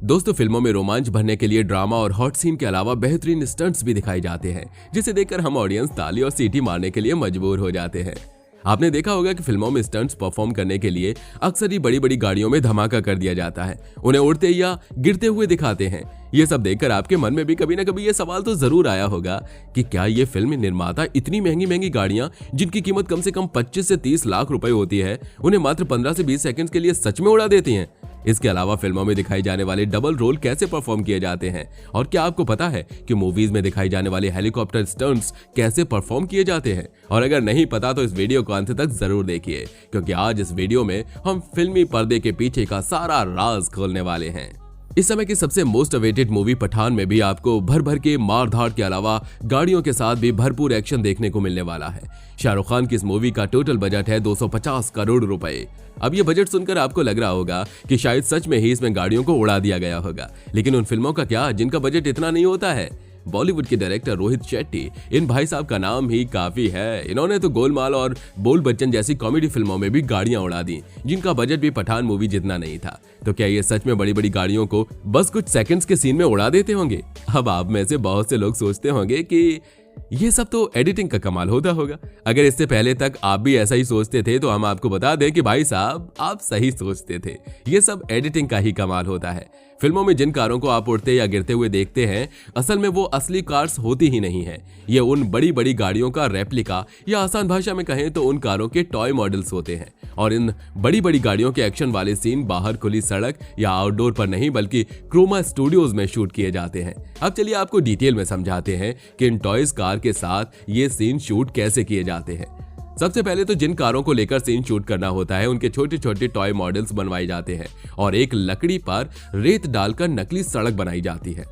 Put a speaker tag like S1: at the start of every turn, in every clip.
S1: दोस्तों, फिल्मों में रोमांच भरने के लिए ड्रामा और हॉट सीन के अलावा बेहतरीन स्टंट्स भी दिखाए जाते हैं, जिसे देखकर हम ऑडियंस ताली और सीटी मारने के लिए मजबूर हो जाते हैं। आपने देखा होगा कि फिल्मों में स्टंट्स परफॉर्म करने के लिए अक्सर ही बड़ी बड़ी गाड़ियों में धमाका कर दिया जाता है, उन्हें उड़ते या गिरते हुए दिखाते हैं। ये सब देखकर आपके मन में भी कभी ना कभी ये सवाल तो जरूर आया होगा कि क्या ये फिल्म निर्माता इतनी महंगी महंगी गाड़ियां, जिनकी कीमत कम से कम 25 से 30 लाख रुपए होती है, उन्हें मात्र 15 से 20 सेकंड्स के लिए सच में उड़ा देती हैं। इसके अलावा फिल्मों में दिखाई जाने वाले डबल रोल कैसे परफॉर्म किए जाते हैं, और क्या आपको पता है कि मूवीज में दिखाई जाने वाले हेलीकॉप्टर स्टंट्स कैसे परफॉर्म किए जाते हैं? और अगर नहीं पता तो इस वीडियो को अंत तक जरूर देखिए, क्योंकि आज इस वीडियो में हम फिल्मी पर्दे के पीछे का सारा राज खोलने वाले हैं। इस समय की सबसे मोस्ट अवेटेड मूवी पठान में भी आपको भर भर के मार धाड़ के अलावा गाड़ियों के साथ भी भरपूर एक्शन देखने को मिलने वाला है। शाहरुख खान की इस मूवी का टोटल बजट है 250 करोड़ रुपए। अब ये बजट सुनकर आपको लग रहा होगा कि शायद सच में ही इसमें गाड़ियों को उड़ा दिया गया होगा, लेकिन उन फिल्मों का क्या जिनका बजट इतना नहीं होता है? बॉलीवुड के डायरेक्टर रोहित शेट्टी, इन भाई साहब का नाम ही काफी है। इन्होंने तो गोलमाल और बोल बच्चन जैसी कॉमेडी फिल्मों में भी गाड़ियां उड़ा दी, जिनका बजट भी पठान मूवी जितना नहीं था। तो क्या ये सच में बड़ी बड़ी गाड़ियों को बस कुछ सेकंड्स के सीन में उड़ा देते होंगे? अब आप में से बहुत से लोग सोचते होंगे कि ये सब तो एडिटिंग का कमाल होता होगा। अगर इससे पहले तक आप भी ऐसा ही सोचते थे तो हम आपको बता दें कि भाई साहब, आप सही सोचते थे। ये सब एडिटिंग का ही कमाल होता है। फिल्मों में जिन कारों को आप उड़ते या गिरते हुए देखते हैं, असल में वो असली कार्स होती ही नहीं है। ये उन बड़ी बड़ी गाड़ियों का रेप्लिका, या आसान भाषा में कहें तो उन कारों के टॉय मॉडल्स होते हैं। और इन बड़ी बड़ी गाड़ियों के एक्शन वाले सीन बाहर खुली सड़क या आउटडोर पर नहीं, बल्कि क्रोमा स्टूडियोज में शूट किए जाते हैं। अब चलिए आपको डिटेल में समझाते हैं कि इन टॉयज कार के साथ ये सीन शूट कैसे किए जाते हैं। सबसे पहले तो जिन कारों को लेकर सीन शूट करना होता है, उनके छोटे छोटे टॉय मॉडल्स बनवाए जाते हैं और एक लकड़ी पर रेत डालकर नकली सड़क बनाई जाती है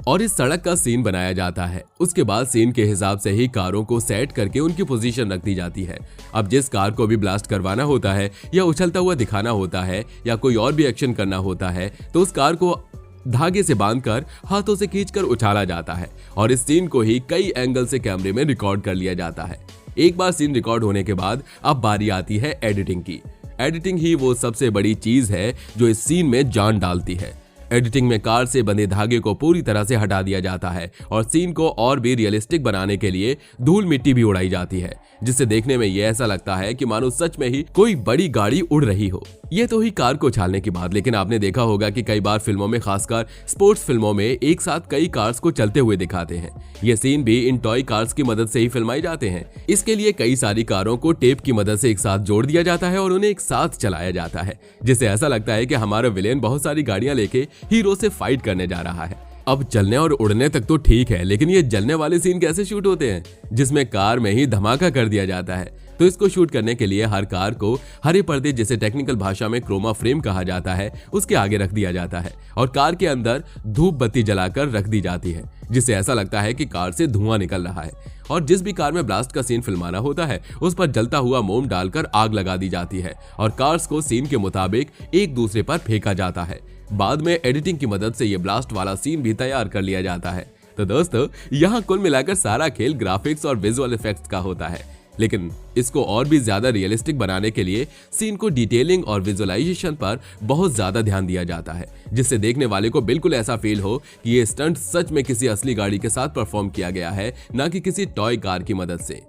S1: और इस सड़क का सीन बनाया जाता है। उसके बाद सीन के हिसाब से ही कारों को सेट करके उनकी पोजीशन रख दी जाती है। अब जिस कार को भी ब्लास्ट करवाना होता है या उछलता हुआ दिखाना होता है या कोई और भी एक्शन करना होता है, तो उस कार को धागे से बांधकर हाथों से खींचकर उछाला जाता है और इस सीन को ही कई एंगल से कैमरे में रिकॉर्ड कर लिया जाता है। एक बार सीन रिकॉर्ड होने के बाद अब बारी आती है एडिटिंग की। एडिटिंग ही वो सबसे बड़ी चीज है जो इस सीन में जान डालती है। एडिटिंग में कार से बंधे धागे को पूरी तरह से हटा दिया जाता है और सीन को और भी रियलिस्टिक बनाने के लिए धूल मिट्टी भी उड़ाई जाती है, जिससे देखने में ये ऐसा लगता है कि मानो सच में ही कोई बड़ी गाड़ी उड़ रही हो। ये तो ही कार को उछालने की बात, लेकिन आपने देखा होगा कि कई बार फिल्मों में, खासकर स्पोर्ट्स फिल्मों में, एक साथ कई कार्स को चलते हुए दिखाते हैं। ये सीन भी इन टॉय कार्स की मदद से ही फिल्माए जाते हैं। इसके लिए कई सारी कारों को टेप की मदद से एक साथ जोड़ दिया जाता है और उन्हें एक साथ चलाया जाता है, जिससे ऐसा लगता है कि हमारा विलेन बहुत सारी गाड़ियां लेके हीरो से फाइट करने जा रहा है। अब चलने और उड़ने तक तो ठीक है, लेकिन ये जलने वाले सीन कैसे शूट होते हैं, जिसमें कार में ही धमाका कर दिया जाता है? तो इसको शूट करने के लिए हर कार को हरे पर्दे, जिसे टेक्निकल भाषा में क्रोमा फ्रेम कहा जाता है, उसके आगे रख दिया जाता है और कार के अंदर धूप बत्ती जलाकर रख दी जाती है, जिससे ऐसा लगता है कि कार से धुआं निकल रहा है। और जिस भी कार में ब्लास्ट का सीन फिल्माना होता है, उस पर जलता हुआ मोम डालकर आग लगा दी जाती है और कार्स को सीन के मुताबिक एक दूसरे पर फेंका जाता है। बाद में एडिटिंग की मदद से ये ब्लास्ट वाला सीन भी तैयार कर लिया जाता है। तो दोस्तों, यहाँ कुल मिलाकर सारा खेल ग्राफिक्स और विजुअल इफेक्ट्स का होता है, लेकिन इसको और भी ज्यादा रियलिस्टिक बनाने के लिए सीन को डिटेलिंग और विजुअलाइजेशन पर बहुत ज्यादा ध्यान दिया जाता है, जिससे देखने वाले को बिल्कुल ऐसा फील हो कि ये स्टंट सच में किसी असली गाड़ी के साथ परफॉर्म किया गया है, ना कि किसी टॉय कार की मदद से।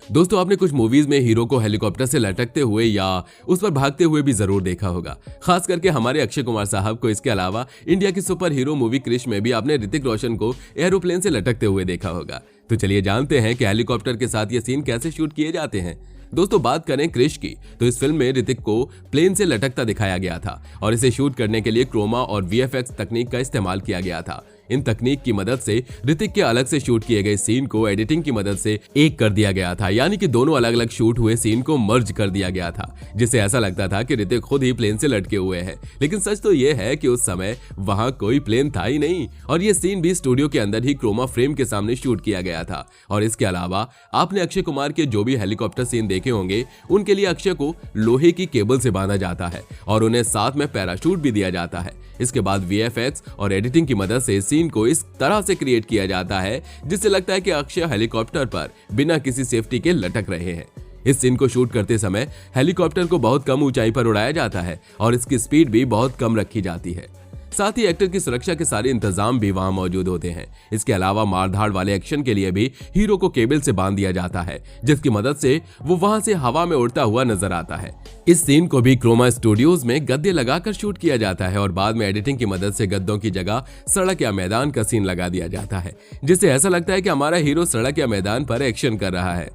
S1: दोस्तों, आपने कुछ मूवीज में हीरो को हेलीकॉप्टर से लटकते हुए या उस पर भागते हुए भी जरूर देखा होगा। खास करके हमारे अक्षय कुमार साहब को। इसके अलावा इंडिया की सुपर हीरो मूवी क्रिश में भी आपने ऋतिक रोशन को एरोप्लेन से लटकते हुए देखा होगा। तो चलिए जानते हैं कि हेलीकॉप्टर के साथ ये सीन कैसे शूट किए जाते हैं। दोस्तों, बात करें क्रिश की, तो इस फिल्म में ऋतिक को प्लेन से लटकता दिखाया गया था और इसे शूट करने के लिए क्रोमा और वीएफएक्स तकनीक का इस्तेमाल किया गया था। इन तकनीक की मदद से ऋतिक के अलग से शूट किए गए सीन को एडिटिंग की मदद से एक कर दिया गया था, यानी कि दोनों अलग अलग शूट हुए सीन को मर्ज कर दिया गया था, जिससे ऐसा लगता था कि ऋतिक खुद ही प्लेन से लटके हुए हैं। लेकिन सच तो ये है कि उस समय वहां कोई प्लेन था ही नहीं और ये सीन भी स्टूडियो के अंदर ही क्रोमा फ्रेम के सामने शूट किया गया था। और इसके अलावा आपने अक्षय कुमार के जो भी हेलीकॉप्टर सीन देखे होंगे, उनके लिए अक्षय को लोहे की केबल से बांधा जाता है और उन्हें साथ में पैराशूट भी दिया जाता है। इसके बाद वीएफएक्स और एडिटिंग की मदद से सीन को इस तरह से क्रिएट किया जाता है जिससे लगता है कि अक्षय हेलीकॉप्टर पर बिना किसी सेफ्टी के लटक रहे हैं। इस सीन को शूट करते समय हेलीकॉप्टर को बहुत कम ऊंचाई पर उड़ाया जाता है और इसकी स्पीड भी बहुत कम रखी जाती है। साथ ही एक्टर की सुरक्षा के सारे इंतजाम भी वहां मौजूद होते हैं। इसके अलावा मारधाड़ वाले एक्शन के लिए भी हीरो को केबल से बांध दिया जाता है, जिसकी मदद से वो वहां से हवा में उड़ता हुआ नजर आता है। इस सीन को भी क्रोमा स्टूडियोज में गद्दे लगाकर शूट किया जाता है और बाद में एडिटिंग की मदद से गद्दों की जगह सड़क या मैदान का सीन लगा दिया जाता है, जिससे ऐसा लगता है कि हमारा हीरो सड़क या मैदान पर एक्शन कर रहा है।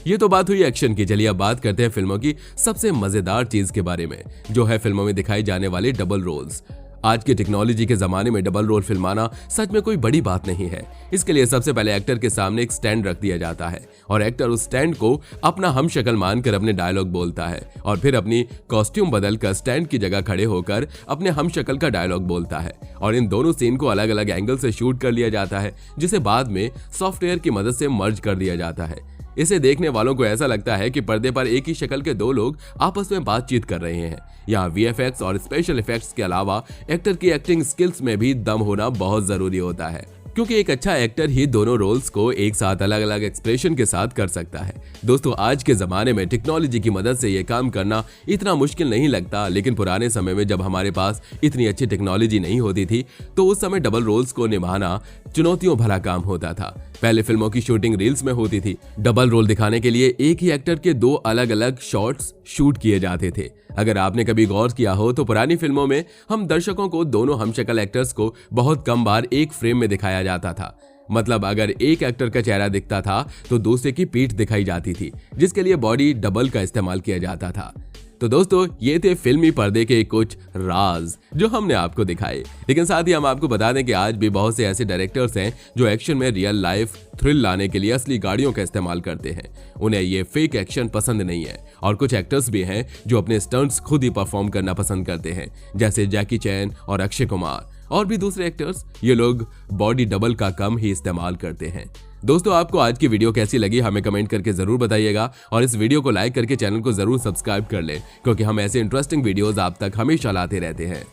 S1: ये तो बात हुई एक्शन की। चलिए अब बात करते हैं फिल्मों की सबसे मजेदार चीज के बारे में, जो है फिल्मों में दिखाई जाने वाले डबल रोल्स। आज के टेक्नोलॉजी के जमाने में डबल रोल फिल्माना सच में कोई बड़ी बात नहीं है। इसके लिए सबसे पहले एक्टर के सामने एक स्टैंड रख दिया जाता है और एक्टर उस स्टैंड को अपना हमशक्ल मानकर अपने डायलॉग बोलता है और फिर अपनी कॉस्ट्यूम बदलकर स्टैंड की जगह खड़े होकर अपने हमशक्ल का डायलॉग बोलता है और इन दोनों सीन को अलग अलग एंगल से शूट कर लिया जाता है, जिसे बाद में सॉफ्टवेयर की मदद से मर्ज कर दिया जाता है। इसे देखने वालों को ऐसा लगता है कि पर्दे पर एक ही शक्ल के दो लोग आपस में बातचीत कर रहे हैं। यहाँ वीएफएक्स और स्पेशल इफेक्ट्स के अलावा एक्टर की एक्टिंग स्किल्स में भी दम होना बहुत जरूरी होता है, क्योंकि एक अच्छा एक्टर ही दोनों रोल्स को एक साथ अलग अलग एक्सप्रेशन के साथ कर सकता है। दोस्तों, आज के जमाने में टेक्नोलॉजी की मदद से ये काम करना इतना मुश्किल नहीं लगता, लेकिन पुराने समय में जब हमारे पास इतनी अच्छी टेक्नोलॉजी नहीं होती थी तो उस समय डबल रोल्स को निभाना चुनौतियों भरा काम होता था। पहले फिल्मों की शूटिंग रील्स में होती थी। डबल रोल दिखाने के लिए एक ही एक्टर के दो अलग अलग शॉट्स शूट किए जाते थे। अगर आपने कभी गौर किया हो तो पुरानी फिल्मों में हम दर्शकों को दोनों हमशक्ल एक्टर्स को बहुत कम बार एक फ्रेम में दिखाया जाता था। मतलब अगर एक एक्टर का चेहरा दिखता था तो दूसरे की पीठ दिखाई जाती थी, जिसके लिए बॉडी डबल का इस्तेमाल किया जाता था। तो दोस्तों, ये थे फिल्मी पर्दे के कुछ राज जो हमने आपको दिखाए। लेकिन साथ ही हम आपको बता दें कि आज भी बहुत से ऐसे डायरेक्टर्स हैं जो एक्शन में रियल लाइफ थ्रिल लाने के लिए असली गाड़ियों का इस्तेमाल करते हैं। उन्हें ये फेक एक्शन पसंद नहीं है। और कुछ एक्टर्स भी हैं जो अपने स्टंट्स खुद ही परफॉर्म करना पसंद करते हैं, जैसे जैकी चैन और अक्षय कुमार और भी दूसरे एक्टर्स। ये लोग बॉडी डबल का कम ही इस्तेमाल करते हैं। दोस्तों, आपको आज की वीडियो कैसी लगी हमें कमेंट करके जरूर बताइएगा और इस वीडियो को लाइक करके चैनल को जरूर सब्सक्राइब कर लें, क्योंकि हम ऐसे इंटरेस्टिंग वीडियोस आप तक हमेशा लाते रहते हैं।